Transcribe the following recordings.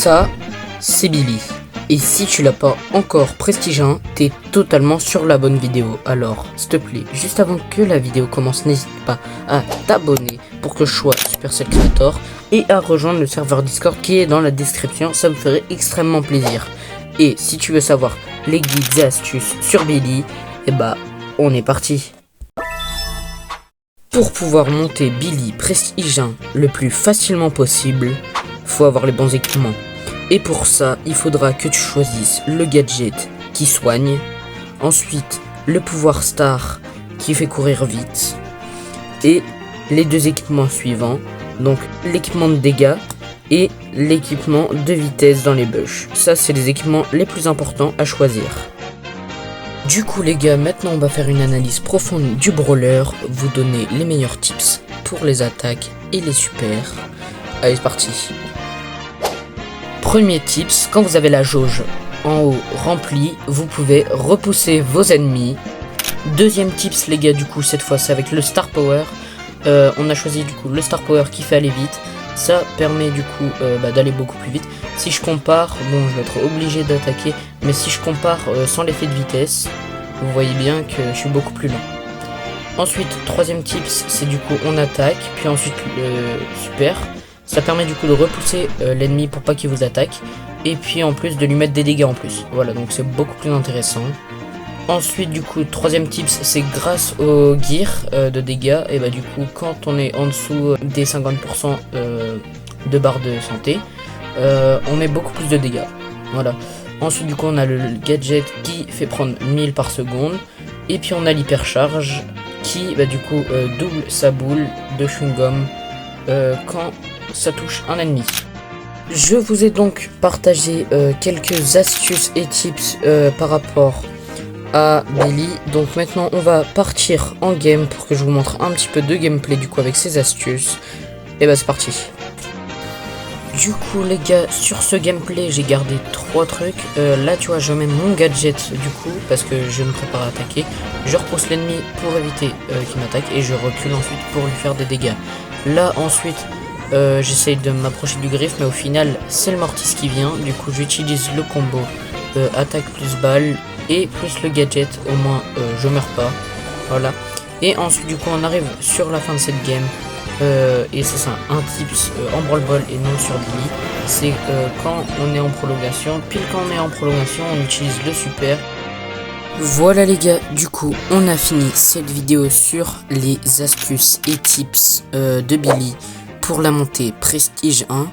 Ça, c'est Billy. Et si tu l'as pas encore prestige 1, t'es totalement sur la bonne vidéo. Alors, s'il te plaît, juste avant que la vidéo commence, n'hésite pas à t'abonner pour que je sois Supercell Creator et à rejoindre le serveur Discord qui est dans la description, ça me ferait extrêmement plaisir. Et si tu veux savoir les guides et astuces sur Billy, eh bah, on est parti. Pour pouvoir monter Billy Prestige 1 le plus facilement possible, faut avoir les bons équipements. Et pour ça, il faudra que tu choisisses le gadget qui soigne, ensuite le pouvoir star qui fait courir vite, et les deux équipements suivants, donc l'équipement de dégâts et l'équipement de vitesse dans les bush. Ça, c'est les équipements les plus importants à choisir. Du coup les gars, maintenant on va faire une analyse profonde du brawler, vous donner les meilleurs tips pour les attaques et les supers. Allez, c'est parti. Premier tips, quand vous avez la jauge en haut remplie, vous pouvez repousser vos ennemis. Deuxième tips les gars, du coup cette fois c'est avec le Star Power. On a choisi du coup le Star Power qui fait aller vite. Ça permet du coup d'aller beaucoup plus vite. Si je compare, bon je vais être obligé d'attaquer, mais si je compare sans l'effet de vitesse, vous voyez bien que je suis beaucoup plus lent. Ensuite, troisième tips, c'est du coup on attaque, puis ensuite le super. Ça permet du coup de repousser l'ennemi pour pas qu'il vous attaque, et puis en plus de lui mettre des dégâts en plus. Voilà, donc c'est beaucoup plus intéressant. Ensuite du coup, troisième tips, c'est grâce au gear de dégâts, et bah du coup quand on est en dessous des 50% de barre de santé, on met beaucoup plus de dégâts. Voilà. Ensuite du coup on a le gadget qui fait prendre 1000 par seconde, et puis on a l'hypercharge qui bah du coup double sa boule de chewing-gum quand ça touche un ennemi. Je vous ai donc partagé quelques astuces et tips par rapport à Billy. Donc maintenant on va partir en game pour que je vous montre un petit peu de gameplay du coup avec ces astuces. Et bah c'est parti. Du coup les gars, sur ce gameplay j'ai gardé 3 trucs. Là tu vois je mets mon gadget du coup parce que je me prépare à attaquer. Je repousse l'ennemi pour éviter qu'il m'attaque et je recule ensuite pour lui faire des dégâts. Là ensuite j'essaye de m'approcher du griffe, mais au final c'est le mortis qui vient. Du coup j'utilise le combo attaque plus balle et plus le gadget, au moins je meurs pas. Voilà. Et ensuite du coup on arrive sur la fin de cette game. Et c'est ça, un tips en brawl ball et non sur Billy, c'est quand on est en prolongation, pile quand on est en prolongation, on utilise le super. Voilà les gars, du coup on a fini cette vidéo sur les astuces et tips de Billy pour la montée Prestige 1.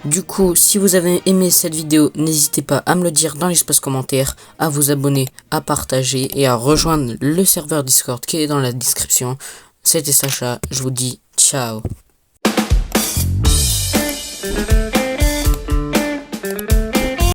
Du coup, si vous avez aimé cette vidéo, n'hésitez pas à me le dire dans l'espace commentaire, à vous abonner, à partager et à rejoindre le serveur Discord qui est dans la description. C'était Sacha, je vous dis ciao.